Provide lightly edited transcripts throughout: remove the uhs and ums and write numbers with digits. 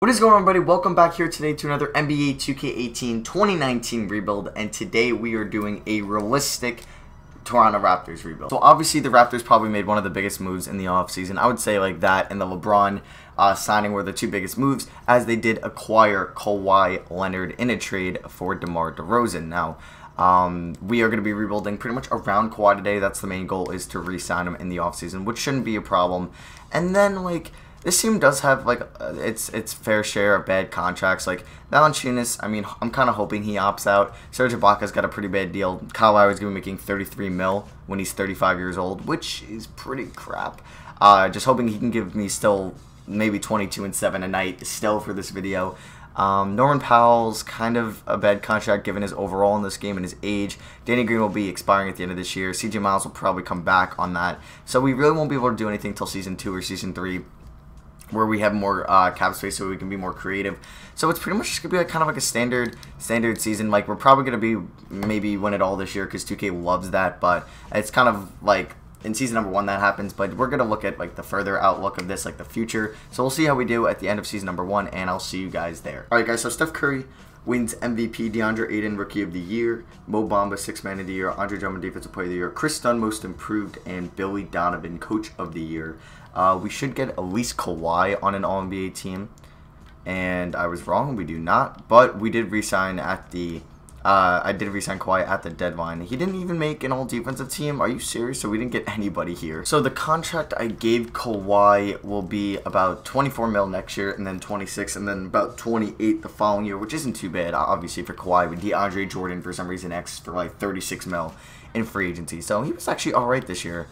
What is going on, everybody? Welcome back here today to another NBA 2K18 2019 rebuild, and today we are doing a realistic Toronto Raptors rebuild. So obviously the Raptors probably made one of the biggest moves in the offseason. I would say like that and the LeBron signing were the two biggest moves, as they did acquire Kawhi Leonard in a trade for DeMar DeRozan. Now, we are going to be rebuilding pretty much around Kawhi today. That's the main goal, is to re-sign him in the offseason, which shouldn't be a problem. And then, like, this team does have, like, its fair share of bad contracts. Like, Valanciunas, I mean, I'm kind of hoping he opts out. Serge Ibaka's got a pretty bad deal. Kyle Lowry's going to be making $33 million when he's 35 years old, which is pretty crap. Just hoping he can give me still maybe 22 and 7 a night still for this video. Norman Powell's kind of a bad contract given his overall in this game and his age. Danny Green will be expiring at the end of this year. CJ Miles will probably come back on that. So we really won't be able to do anything until Season 2 or Season 3. Where we have more cap space so we can be more creative. So it's pretty much just going to be like kind of like a standard season. Like, we're probably going to be maybe win it all this year because 2K loves that. But it's kind of like in Season number 1 that happens. But we're going to look at like the further outlook of this, like the future. So we'll see how we do at the end of Season number 1, and I'll see you guys there. Alright guys, so Steph Curry wins MVP, DeAndre Ayton Rookie of the Year, Mo Bamba 6th Man of the Year, Andre Drummond Defensive Player of the Year, Chris Dunn Most Improved, and Billy Donovan Coach of the Year. We should get at least Kawhi on an All-NBA team, and I was wrong, we do not, but we did re-sign at the, I did re-sign Kawhi at the deadline. He didn't even make an all-defensive team. Are you serious? So we didn't get anybody here. So the contract I gave Kawhi will be about $24 million next year, and then 26, and then about 28 the following year, which isn't too bad, obviously, for Kawhi, with DeAndre Jordan, for some reason, X for like 36 million in free agency. So he was actually alright this year.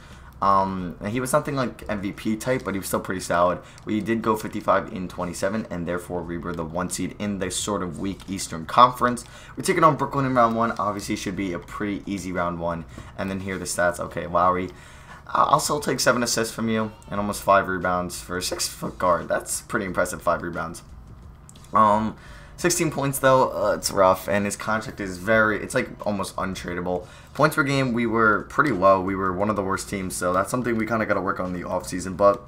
He was something like MVP type, but he was still pretty solid. We did go 55 in 27, and therefore we were the 1 seed in the sort of weak Eastern Conference. We're taking on Brooklyn in round 1. Obviously, should be a pretty easy round 1. And then here are the stats. Okay, Lowry, I'll still take 7 assists from you and almost 5 rebounds for a 6-foot guard. That's pretty impressive. 5 rebounds. 16 points though, it's rough, and his contract is it's like almost untradeable. Points per game, we were pretty low. We were one of the worst teams, so that's something we kind of got to work on in the offseason. But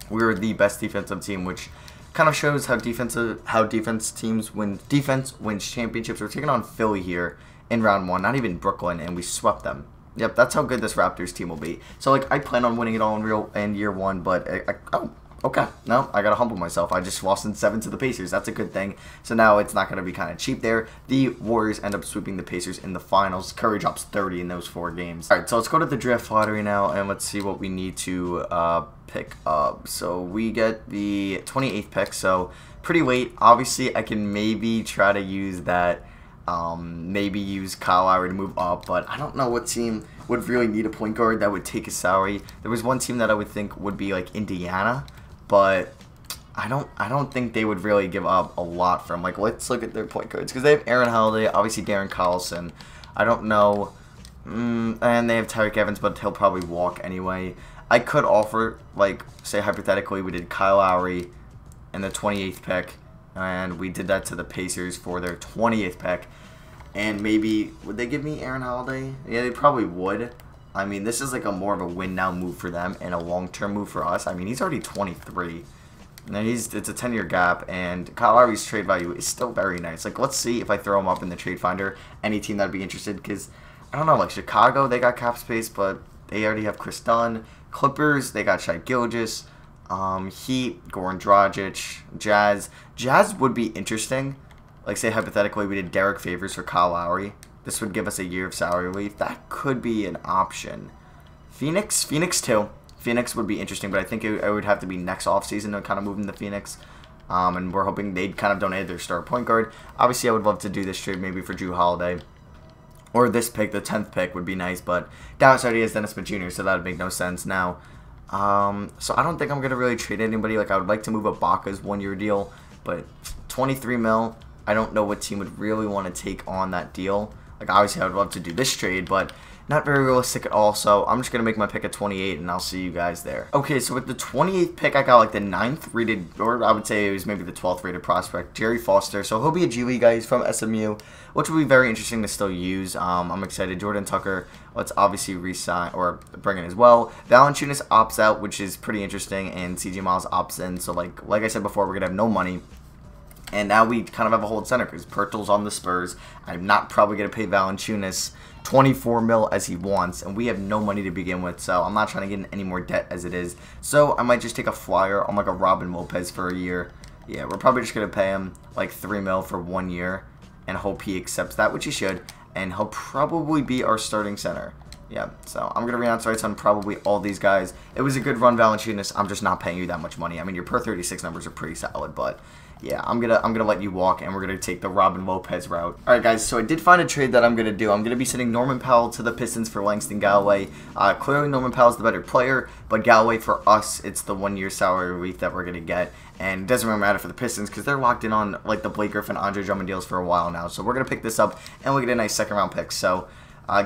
we were the best defensive team, which kind of shows how defense wins championships. We're taking on Philly here in round 1, not even Brooklyn, and we swept them. Yep, that's how good this Raptors team will be. So like, I plan on winning it all in year 1, but okay, no, I gotta humble myself. I just lost in 7 to the Pacers. That's a good thing. So now it's not gonna be kind of cheap there. The Warriors end up sweeping the Pacers in the finals. Curry drops 30 in those 4 games. All right, so let's go to the draft lottery now, and let's see what we need to pick up. So we get the 28th pick, so pretty late. Obviously, I can maybe try to use that. Maybe use Kyle Lowry to move up, but I don't know what team would really need a point guard that would take his salary. There was one team that I would think would be like Indiana. But I don't think they would really give up a lot from, like, let's look at their point guards, because they have Aaron Holiday, obviously Darren Collison. I don't know, and they have Tyreke Evans, but he'll probably walk anyway. I could offer, like, say hypothetically we did Kyle Lowry in the 28th pick, and we did that to the Pacers for their 20th pick, and maybe would they give me Aaron Holiday? Yeah, they probably would. I mean, this is like more of a win-now move for them and a long-term move for us. I mean, he's already 23. And it's a 10-year gap, and Kyle Lowry's trade value is still very nice. Like, let's see if I throw him up in the trade finder, any team that'd be interested, because, I don't know, like Chicago, they got cap space, but they already have Chris Dunn. Clippers, they got Shai Gilgeous. Heat, Goran Dragic. Jazz would be interesting. Like, say, hypothetically, we did Derek Favors for Kyle Lowry. This would give us a year of salary relief. That could be an option. Phoenix too. Phoenix would be interesting, but I think it would have to be next offseason to kind of move into Phoenix. And we're hoping they'd kind of donate their star point guard. Obviously, I would love to do this trade maybe for Drew Holiday. Or this pick, the 10th pick, would be nice. But Dallas already has Dennis Smith Jr., so that would make no sense now. So I don't think I'm going to really trade anybody. Like, I would like to move Ibaka's 1-year deal. But 23 mil, I don't know what team would really want to take on that deal. Like, obviously, I would love to do this trade, but not very realistic at all. So I'm just going to make my pick at 28, and I'll see you guys there. Okay, so with the 28th pick, I got like the 9th rated, or I would say it was maybe the 12th rated prospect, Jerry Foster. So he'll be a G League guy. He's from SMU, which will be very interesting to still use. I'm excited. Jordan Tucker, let's obviously re-sign or bring in as well. Valanciunas opts out, which is pretty interesting, and CJ Miles opts in. So like I said before, we're going to have no money. And now we kind of have a hold center because Pirtle's on the Spurs. I'm not probably going to pay Valanciunas 24 mil as he wants, and we have no money to begin with, so I'm not trying to get in any more debt as it is. So I might just take a flyer on like a Robin Lopez for a year. Yeah, we're probably just going to pay him like 3 mil for 1 year and hope he accepts that, which he should, and he'll probably be our starting center. Yeah, so I'm going to renounce rights on probably all these guys. It was a good run, Valanciunas. I'm just not paying you that much money. I mean, your per 36 numbers are pretty solid, but yeah, I'm gonna let you walk, and we're gonna take the Robin Lopez route. All right, guys. So I did find a trade that I'm gonna do. I'm gonna be sending Norman Powell to the Pistons for Langston Galloway. Clearly, Norman Powell's the better player, but Galloway for us, it's the 1 year salary relief that we're gonna get, and it doesn't really matter for the Pistons because they're locked in on like the Blake Griffin, Andre Drummond deals for a while now. So we're gonna pick this up, and we get a nice second round pick. So.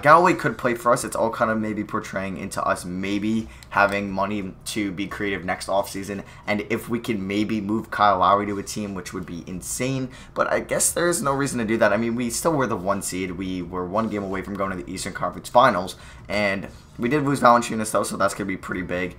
Galloway could play for us. It's all kind of maybe portraying into us maybe having money to be creative next offseason. And if we can maybe move Kyle Lowry to a team, which would be insane. But I guess there's no reason to do that. I mean, we still were the 1 seed. We were 1 game away from going to the Eastern Conference Finals. And we did lose Valanciunas, though, so that's going to be pretty big.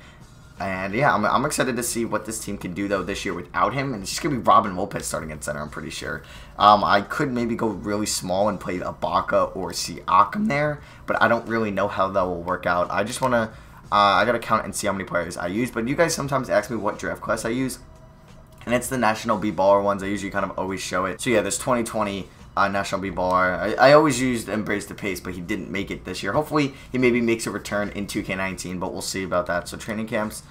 And yeah, I'm excited to see what this team can do, though, this year without him. And it's just going to be Robin Lopez starting at center, I'm pretty sure. I could maybe go really small and play Ibaka or Siakam there, but I don't really know how that will work out. I just want to, I got to count and see how many players I use. But you guys sometimes ask me what draft class I use, and it's the National B-Baller ones. I usually kind of always show it. So yeah, this 2020 National B-Baller. I always used Embrace the Pace, but he didn't make it this year. Hopefully, he maybe makes a return in 2K19, but we'll see about that. So training camps.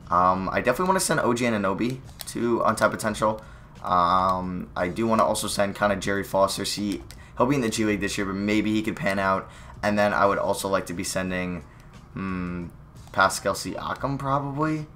I definitely want to send OG Anunoby to Untapped Potential. I do want to also send kind of Jerry Foster. See, he'll be in the G League this year, but maybe he could pan out. And then I would also like to be sending Pascal Siakam probably.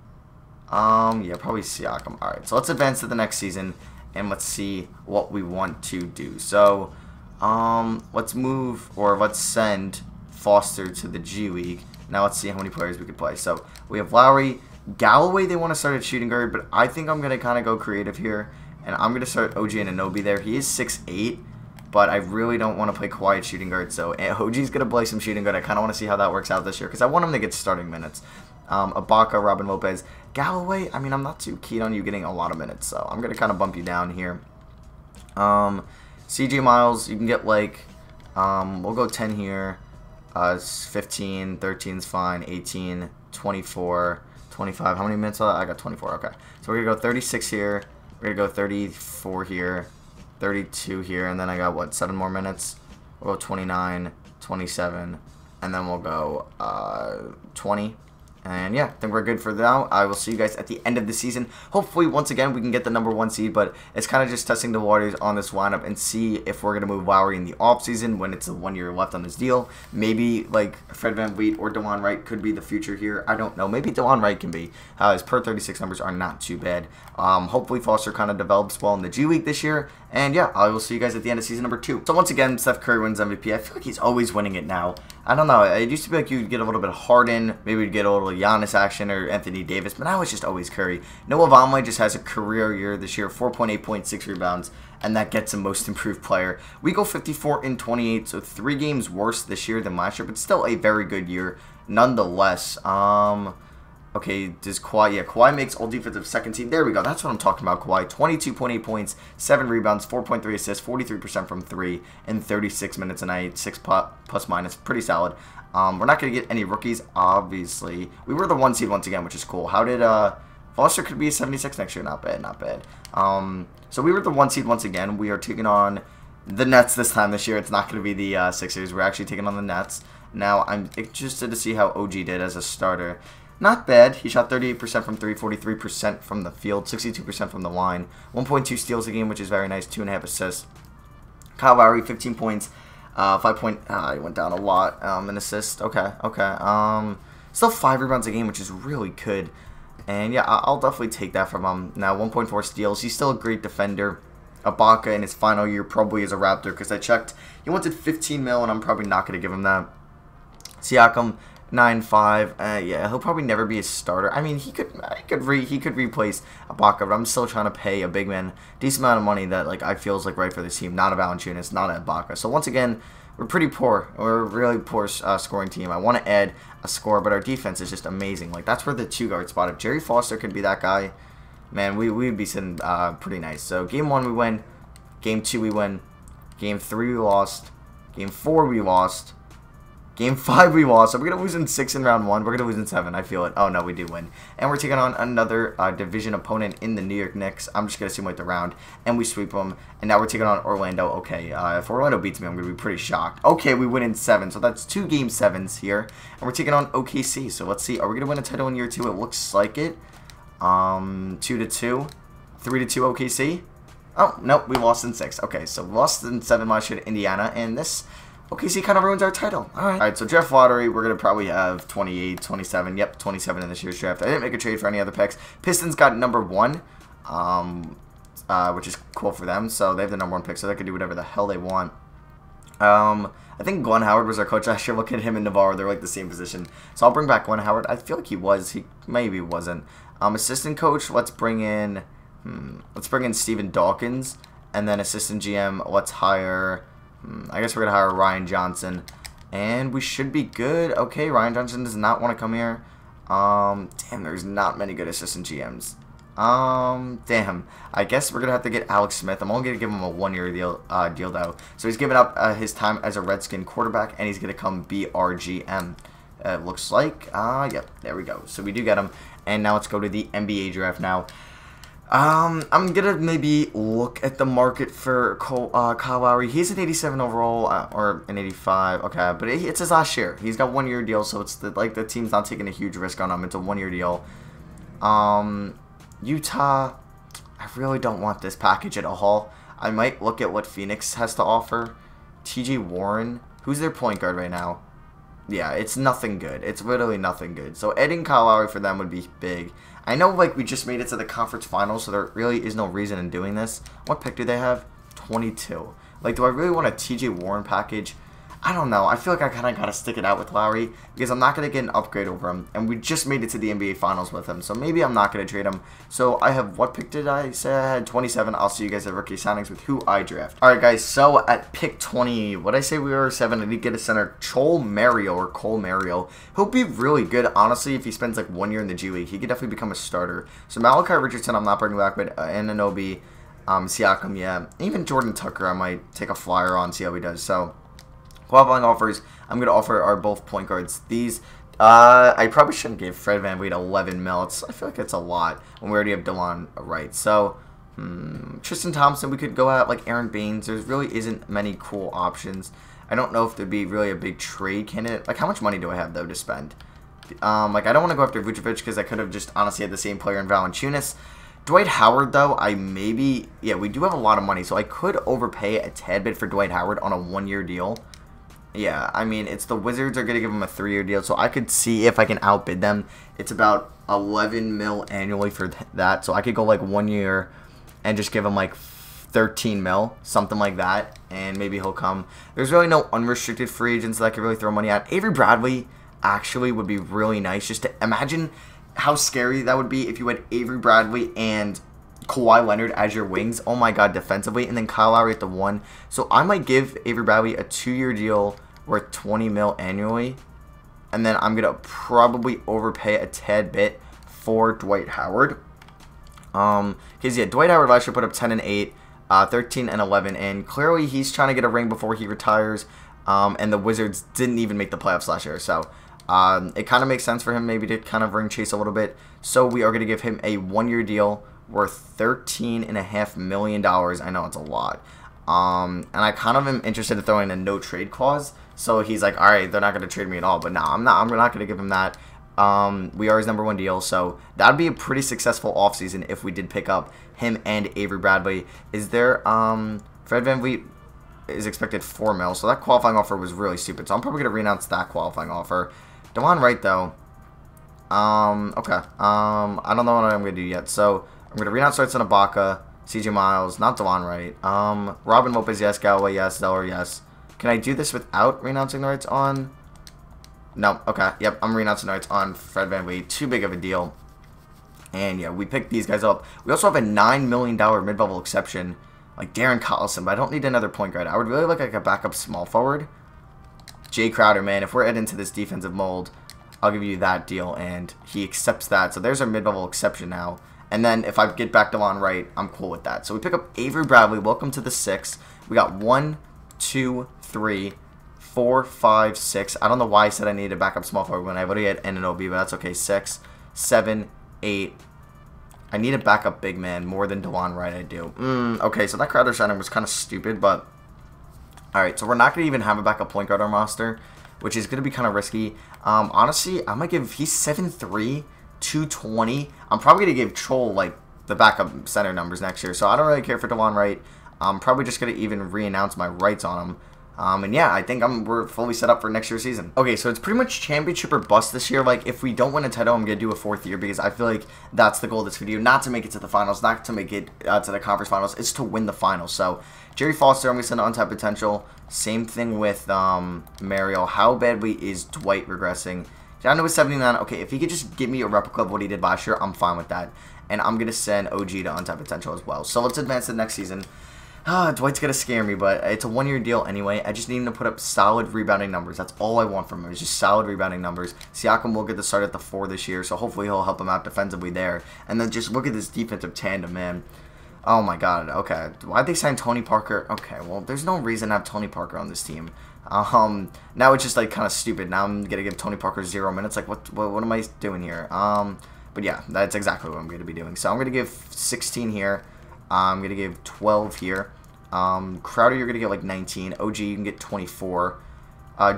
Yeah, probably Siakam. All right, so let's advance to the next season, and let's see what we want to do. So, let's move, or let's send Foster to the G League. Now let's see how many players we could play. So, we have Lowry. Galloway, they want to start at shooting guard, but I think I'm going to kind of go creative here, and I'm going to start OG Anunoby there. He is 6'8", but I really don't want to play Kawhi at shooting guard, so OG's going to play some shooting guard. I kind of want to see how that works out this year, because I want him to get starting minutes. Ibaka, Robin Lopez. Galloway, I mean, I'm not too keen on you getting a lot of minutes, so I'm going to kind of bump you down here. CJ Miles, you can get like, we'll go 10 here, 15, 13's fine, 18, 24, 25. How many minutes? I got 24. Okay. So we're going to go 36 here. We're going to go 34 here, 32 here, and then I got, what, 7 more minutes? We'll go 29, 27, and then we'll go 20. And yeah, I think we're good for now. I will see you guys at the end of the season. Hopefully, once again, we can get the #1 seed, but it's kind of just testing the waters on this lineup and see if we're going to move Lowry in the offseason when it's 1 year left on his deal. Maybe, like, Fred VanVleet or DeJuan Wright could be the future here. I don't know. Maybe DeJuan Wright can be. His per 36 numbers are not too bad. Hopefully, Foster kind of develops well in the G League this year. And yeah, I will see you guys at the end of season #2. So once again, Steph Curry wins MVP. I feel like he's always winning it now. I don't know. It used to be like you'd get a little bit of Harden, maybe you'd get a little Giannis action or Anthony Davis, but now it's just always Curry. Noah Vonleh just has a career year this year, 4.8 points, 6 rebounds, and that gets him most improved player. We go 54 in 28, so 3 games worse this year than last year, but still a very good year nonetheless. Okay, does Kawhi? Yeah, Kawhi makes all defensive second team. There we go. That's what I'm talking about. Kawhi, 22.8 points, 7 rebounds, 4.3 assists, 43% from 3 in 36 minutes a night, 6 plus minus. Pretty solid. We're not going to get any rookies, obviously. We were the 1 seed once again, which is cool. How did Foster could be a 76 next year? Not bad, not bad. So we were the 1 seed once again. We are taking on the Nets this year. It's not going to be the Sixers. We're actually taking on the Nets. Now, I'm interested to see how OG did as a starter. Not bad. He shot 38% from 3, 43% from the field, 62% from the line, 1.2 steals a game, which is very nice, 2.5 assists. Kyle Lowry, 15 points, 5 point. He went down a lot. An assist. Okay. Still 5 rebounds a game, which is really good. And yeah, I'll definitely take that from him. Now 1.4 steals. He's still a great defender. Ibaka in his final year probably is a Raptor because I checked. He wanted 15 mil, and I'm probably not going to give him that. Siakam. 9.5. Yeah, he'll probably never be a starter. I mean, he could replace Ibaka, but I'm still trying to pay a big man decent amount of money that like I feel is like right for this team. Not a Valanciunas, not a Ibaka. So once again, we're pretty poor. We're a really poor scoring team. I want to add a scorer, but our defense is just amazing. Like that's where the 2 guard spot. If Jerry Foster could be that guy, man, we'd be sitting pretty nice. So game 1 we win, game 2 we win, game 3 we lost, game 4 we lost, game 5 we lost. So we're gonna lose in 6 in round 1. We're gonna lose in 7. I feel it. Oh no, we do win, and we're taking on another division opponent in the New York Knicks. I'm just gonna simulate the round, and we sweep them. And now we're taking on Orlando. Okay, if Orlando beats me, I'm gonna be pretty shocked. Okay, we win in 7, so that's 2 game 7s here, and we're taking on OKC. So let's see, are we gonna win a title in year 2? It looks like it. 2-2, 3-2 OKC. Oh nope, we lost in 6. Okay, so we lost in 7 last year to Indiana, and this OKC kind of ruins our title. Alright, so draft lottery, we're going to probably have 28, 27. Yep, 27 in this year's draft. I didn't make a trade for any other picks. Pistons got number 1, which is cool for them. So they have the number 1 pick, so they can do whatever the hell they want. I think Glenn Howard was our coach last year. Look at him and Navarro. They're like the same position. So I'll bring back Glenn Howard. I feel like he was. He maybe wasn't. Assistant coach, let's bring in Stephen Dawkins. And then assistant GM, let's hire... I guess we're going to hire Ryan Johnson. And we should be good. Okay, Ryan Johnson does not want to come here. Damn, there's not many good assistant GMs. Damn. I guess we're going to have to get Alex Smith. I'm only going to give him a 1-year deal though. So he's giving up his time as a Redskin quarterback, and he's going to come be our GM. Looks like. Yep, there we go. So we do get him. And now let's go to the NBA draft now. I'm going to maybe look at the market for Kyle Lowry. He's an 87 overall, or an 85, okay, but it's his last year. He's got 1-year deal, so it's like the team's not taking a huge risk on him. It's a 1-year deal. Utah, I really don't want this package at all. I might look at what Phoenix has to offer. TJ Warren, who's their point guard right now? Yeah, it's nothing good. It's literally nothing good. So adding Kyle Lowry for them would be big. I know, like, we just made it to the conference finals, so there really is no reason in doing this. What pick do they have? 22. Like, do I really want a TJ Warren package? I don't know. I feel like I kind of got to stick it out with Lowry because I'm not going to get an upgrade over him. And we just made it to the NBA Finals with him. So maybe I'm not going to trade him. So I have, what pick did I say? I had 27. I'll see you guys at rookie signings with who I draft. Alright guys, so at pick 20, what did I say we were 7? I did get a center, Cole Mario. He'll be really good, honestly, if he spends like 1 year in the G League. He could definitely become a starter. So Malachi Richardson, I'm not bringing back, but Anunoby, Siakam, yeah. Even Jordan Tucker, I might take a flyer on, see how he does. So qualifying offers, I'm going to offer are both point guards. These, I probably shouldn't give Fred VanVleet 11 mil. I feel like it's a lot when we already have DeLon Wright. So, Tristan Thompson, we could go out like Aaron Baines. There really isn't many cool options. I don't know if there'd be really a big trade candidate. Like, how much money do I have, though, to spend? Like, I don't want to go after Vucevic because I could have just honestly had the same player in Valanciunas. Dwight Howard, though, yeah, we do have a lot of money, so I could overpay a tad bit for Dwight Howard on a 1-year deal. Yeah, I mean, it's the Wizards are going to give him a 3-year deal, so I could see if I can outbid them. It's about 11 mil annually for that, so I could go like 1 year and just give him like 13 mil, something like that, and maybe he'll come. There's really no unrestricted free agents that I could really throw money at. Avery Bradley actually would be really nice. Just to imagine how scary that would be if you had Avery Bradley and Kawhi Leonard as your wings. Oh my god, defensively. And then Kyle Lowry at the 1. So I might give Avery Bradley a 2-year deal worth 20 mil annually. And then I'm going to probably overpay a tad bit for Dwight Howard. Because, yeah, Dwight Howard last year put up 10 and 8, 13 and 11. And clearly he's trying to get a ring before he retires. And the Wizards didn't even make the playoffs last year. So it kind of makes sense for him maybe to kind of ring chase a little bit. So we are going to give him a 1-year deal worth $13.5 million. I know it's a lot. And I kind of am interested in throwing a no trade clause. So he's like, all right, they're not going to trade me at all. But no, I'm not going to give him that. We are his number 1 deal. So that would be a pretty successful offseason if we did pick up him and Avery Bradley. Is there, Fred VanVleet is expected 4 mil. So that qualifying offer was really stupid. So I'm probably going to renounce that qualifying offer. DeLon Wright, though. Okay. I don't know what I'm going to do yet. So I'm going to renounce rights on Ibaka, CJ Miles, not DeLon Wright. Robin Lopez, yes. Galloway, yes. Zeller, yes. Can I do this without renouncing the rights on? No. Okay. Yep. I'm renouncing the rights on Fred VanVleet. Too big of a deal. And yeah, we picked these guys up. We also have a $9 million mid-level exception, like Darren Collison, but I don't need another point guard. I would really look like a backup small forward. Jay Crowder, man. If we're heading into this defensive mold, I'll give you that deal, and he accepts that. So there's our mid-level exception now. And then if I get back Delon Wright, I'm cool with that. So we pick up Avery Bradley. Welcome to the 6. We got 1, 2, 3, 4, 5, 6. I don't know why I said I needed a backup small forward when I already had Anunoby, but that's okay. 6, 7, 8. I need a backup big man more than DeLon Wright. I do. Okay, so that Crowder signing was kind of stupid, but alright, so we're not going to even have a backup point guard on roster, which is going to be kind of risky. Honestly, I might give, he's 7'3", 220. I'm probably going to give Troll, like, the backup center numbers next year, so I don't really care for DeLon Wright. I'm probably just going to even re-announce my rights on him. And yeah, I think we're fully set up for next year's season. Okay, so it's pretty much championship or bust this year. Like, if we don't win a title, I'm going to do a 4th year because I feel like that's the goal of this video. Not to make it to the finals, not to make it to the conference finals. It's to win the finals. So, Jerry Foster, I'm going to send untapped potential. Same thing with Mario. How badly is Dwight regressing? Down to a 79. Okay, if he could just give me a replica of what he did last year, I'm fine with that. And I'm going to send OG to untapped potential as well. So, let's advance to the next season. Dwight's going to scare me, but it's a 1-year deal anyway. I just need him to put up solid rebounding numbers. That's all I want from him is just solid rebounding numbers. Siakam will get the start at the 4 this year, so hopefully he'll help him out defensively there. And then just look at this defensive tandem, man. Oh my god, okay. Why'd they sign Tony Parker? Okay, well, there's no reason to have Tony Parker on this team. Now it's just, like, kind of stupid. Now I'm going to give Tony Parker 0 minutes. Like, what am I doing here? But yeah, that's exactly what I'm going to be doing. So I'm going to give 16 here. I'm going to give 12 here. Crowder, you're going to get like 19. OG, you can get 24.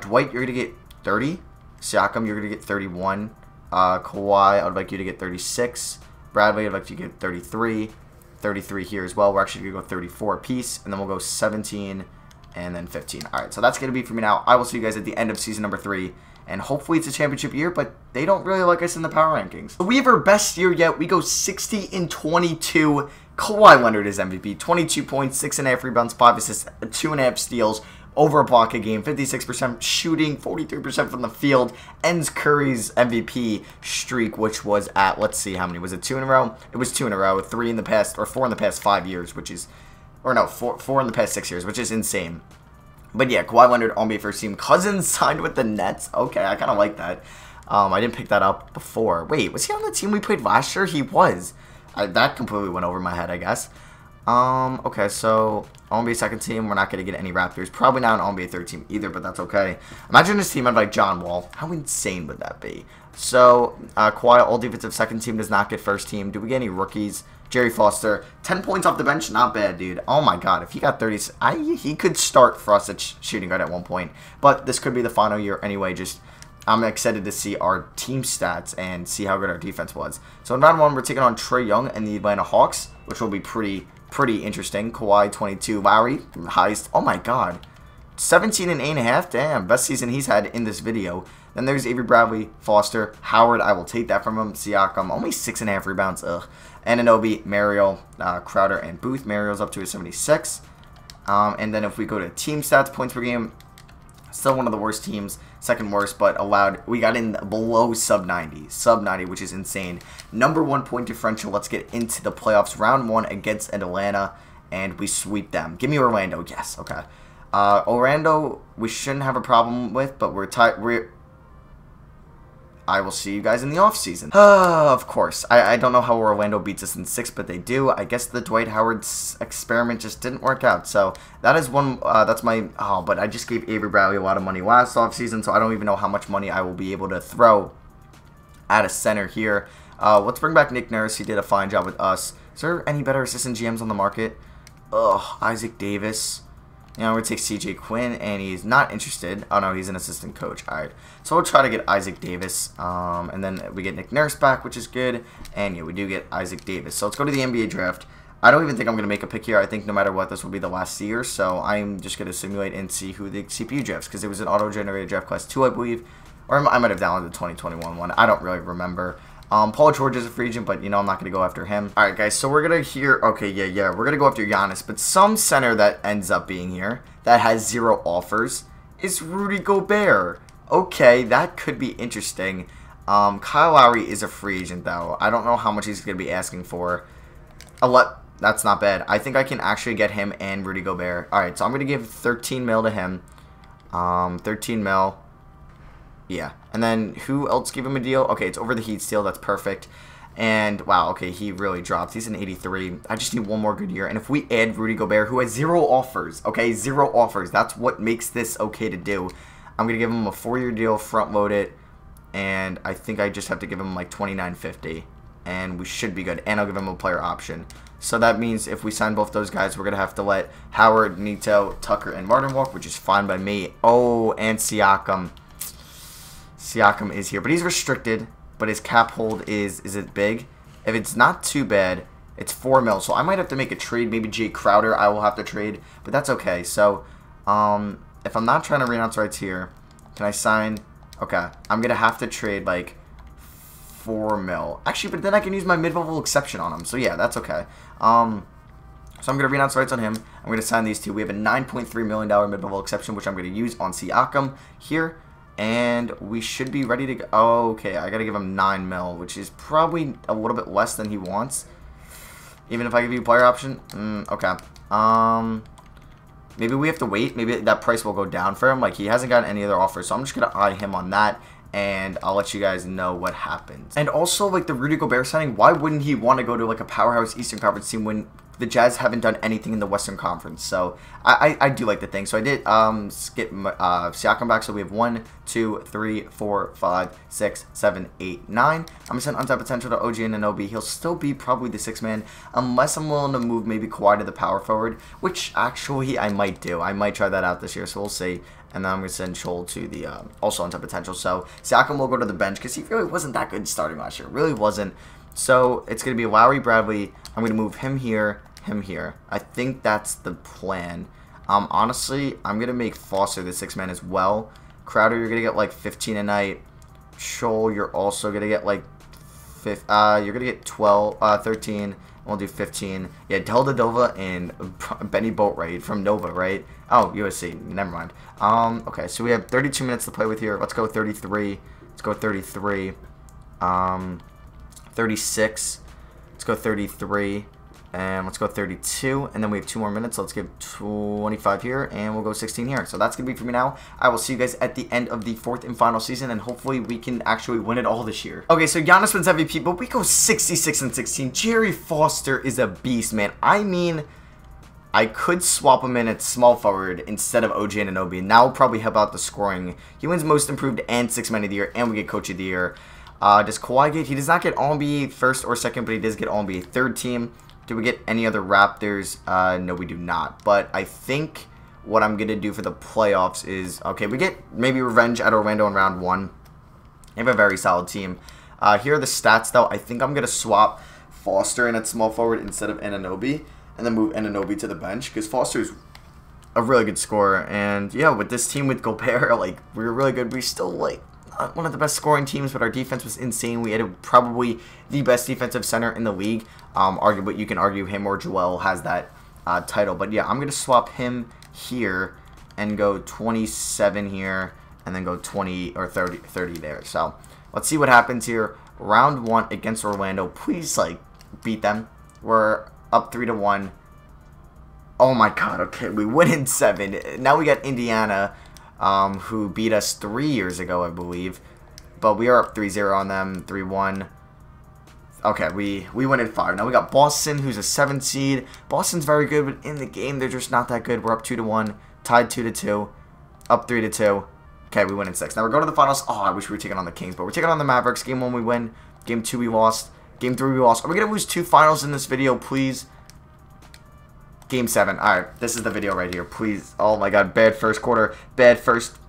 Dwight, you're going to get 30. Siakam, you're going to get 31. Kawhi, I would like you to get 36. Bradley, I'd like you to get 33. 33 here as well. We're actually going to go 34 apiece. And then we'll go 17 and then 15. Alright, so that's going to be for me now. I will see you guys at the end of season number 3. And hopefully it's a championship year, but they don't really like us in the power rankings. We have our best year yet. We go 60-22. Kawhi Leonard is MVP. 22 points, 6.5 rebounds, 5 assists, 2.5 steals, over a block a game, 56% shooting, 43% from the field. Ends Curry's MVP streak, which was at, let's see, how many? Was it 2 in a row? It was 2 in a row. 3 in the past, or 4 in the past 5 years, which is, or no, 4 in the past 6 years, which is insane. But yeah, Kawhi Leonard on NBA first team. Cousins signed with the Nets. Okay, I kind of like that. I didn't pick that up before. Wait, was he on the team we played last year? He was. That completely went over my head, I guess. Okay, so NBA second team. We're not going to get any Raptors. Probably not an NBA third team either, but that's okay. Imagine this team had like John Wall. How insane would that be? So, Kawhi, all defensive second team does not get first team. Do we get any rookies? Jerry Foster, 10 points off the bench, not bad, dude. Oh my god, if he got 30, he could start for us at shooting guard at one point. But this could be the final year anyway. Just, I'm excited to see our team stats and see how good our defense was. So in round 1, we're taking on Trae Young and the Atlanta Hawks, which will be pretty interesting. Kawhi, 22. Lowry, highest. Oh my god. 17 and 8.5. Damn, best season he's had in this video. Then there's Avery Bradley, Foster, Howard. I will take that from him. Siakam, only 6.5 rebounds. Ugh. Anunoby, Mario, Crowder, and Booth. Mario's up to a 76. And then if we go to team stats, points per game, still one of the worst teams. Second worst, but allowed. We got in below sub 90. Sub 90, which is insane. Number 1 point differential. Let's get into the playoffs. Round 1 against Atlanta, and we sweep them. Give me Orlando. Yes, okay. Orlando, we shouldn't have a problem with, but I will see you guys in the offseason. Of course. I don't know how Orlando beats us in 6, but they do. I guess the Dwight Howard experiment just didn't work out. So that is one, that's my, but I just gave Avery Bradley a lot of money last offseason, so I don't even know how much money I will be able to throw at a center here. Let's bring back Nick Nurse. He did a fine job with us. Is there any better assistant GMs on the market? Ugh, Isaac Davis. You know, we're going to take CJ Quinn, and he's not interested. Oh, no, he's an assistant coach. All right. So we'll try to get Isaac Davis. And then we get Nick Nurse back, which is good. And, yeah, we do get Isaac Davis. So let's go to the NBA draft. I don't even think I'm going to make a pick here. I think no matter what, this will be the last year. So I'm just going to simulate and see who the CPU drafts. Because it was an auto-generated draft class 2, I believe. Or I might have downloaded the 2021 one. I don't really remember. Paul George is a free agent, but, you know, I'm not going to go after him. All right, guys, so we're going to hear, okay, yeah, we're going to go after Giannis, but some center that ends up being here that has 0 offers is Rudy Gobert. Okay, that could be interesting. Kyle Lowry is a free agent, though. I don't know how much he's going to be asking for. That's not bad. I think I can actually get him and Rudy Gobert. All right, so I'm going to give 13 mil to him. 13 mil. Yeah, and then who else gave him a deal? Okay, it's over the Heat steal. That's perfect. And, wow, okay, he really dropped. He's an 83. I just need one more good year. And if we add Rudy Gobert, who has 0 offers, okay, 0 offers. That's what makes this okay to do. I'm going to give him a 4-year deal, front load it. And I think I just have to give him like $29.50. And we should be good. And I'll give him a player option. So that means if we sign both those guys, we're going to have to let Howard, Neto, Tucker, and Martin walk, which is fine by me. Oh, and Siakam. Siakam is here. But he's restricted. But his cap hold is it big? If it's not too bad, it's 4 mil. So I might have to make a trade. Maybe Jay Crowder I will have to trade. But that's okay. So if I'm not trying to renounce rights here, can I sign? Okay. I'm going to have to trade like 4 mil. Actually, but then I can use my mid-level exception on him. So yeah, that's okay. So I'm going to renounce rights on him. I'm going to sign these two. We have a $9.3 million mid-level exception, which I'm going to use on Siakam here. And we should be ready to go. Oh, okay, I got to give him 9 mil, which is probably a little bit less than he wants. Even if I give you a player option. Okay. Maybe we have to wait. Maybe that price will go down for him. Like, he hasn't gotten any other offers, so I'm just going to eye him on that. And I'll let you guys know what happens. And also, like, the Rudy Gobert signing, why wouldn't he want to go to, like, a powerhouse Eastern Conference team when the Jazz haven't done anything in the Western Conference? So, I do like the thing. So, I did skip Siakam back. So, we have 1, 2, 3, 4, 5, 6, 7, 8, 9. I'm going to send untapped potential to OG Anunoby. He'll still be probably the 6th man, unless I'm willing to move maybe Kawhi to the power forward, which actually I might do. I might try that out this year, so we'll see. And then I'm going to send Chol to the also on top potential. So Siakam will go to the bench because he really wasn't that good starting last year. Really wasn't. So it's going to be Lowry, Bradley. I'm going to move him here, him here. I think that's the plan. Honestly, I'm going to make Foster the 6th man as well. Crowder, you're going to get like 15 a night. Chol, you're also going to get like you're going to get 13. We'll do 15. Yeah, Deldova and Benny Boatwright from Nova, right? Oh, USC. Never mind. Okay, so we have 32 minutes to play with here. Let's go 33. Let's go 33. 36. Let's go 33. And let's go 32. And then we have 2 more minutes. So let's give 25 here. And we'll go 16 here. So that's going to be for me now. I will see you guys at the end of the 4th and final season. And hopefully we can actually win it all this year. Okay, so Giannis wins MVP. But we go 66 and 16. Jerry Foster is a beast, man. I mean, I could swap him in at small forward instead of OG Anunoby. And that will probably help out the scoring. He wins most improved and 6th man of the year. And we get coach of the year. Does Kawhi get? He does not get All-NBA 1st or 2nd. But he does get All-NBA 3rd team. Do we get any other Raptors? No, we do not. But I think what I'm going to do for the playoffs is, okay, we get maybe revenge at Orlando in round 1. They have a very solid team. Here are the stats, though. I think I'm going to swap Foster in at small forward instead of Anunoby. And then move Anunoby to the bench. Because Foster's a really good scorer. And, yeah, with this team with Gobert, like, we were really good. We still, like, one of the best scoring teams, but our defense was insane. We had probably the best defensive center in the league. Arguably, you can argue him or Joel has that title. But yeah, I'm going to swap him here and go 27 here and then go 20 or 30 there. So let's see what happens here. Round 1 against Orlando. Please, like, beat them. We're up 3-1. Oh my god, okay, we win in 7. Now we got Indiana, who beat us 3 years ago, I believe. But we are up 3-0 on them, 3-1. Okay, we win in 5. Now we got Boston, who's a 7 seed. Boston's very good, but in the game, they're just not that good. We're up 2-1, tied 2-2, up 3-2. Okay, we win in 6. Now we're going to the finals. Oh, I wish we were taking on the Kings, but we're taking on the Mavericks. Game 1, we win. Game 2, we lost. Game 3, we lost. Are we going to lose 2 finals in this video, please? Game 7. Alright, this is the video right here. Please. Oh my god, bad first quarter. Bad first.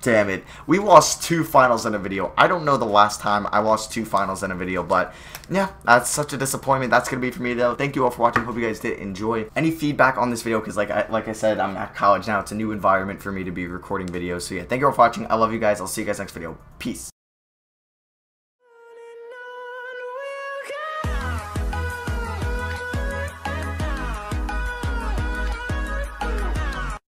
Damn it. We lost 2 finals in a video. I don't know the last time I lost 2 finals in a video, but yeah, that's such a disappointment. That's going to be it for me, though. Thank you all for watching. Hope you guys did enjoy. Any feedback on this video, because like I said, I'm at college now. It's a new environment for me to be recording videos. So yeah, thank you all for watching. I love you guys. I'll see you guys next video. Peace.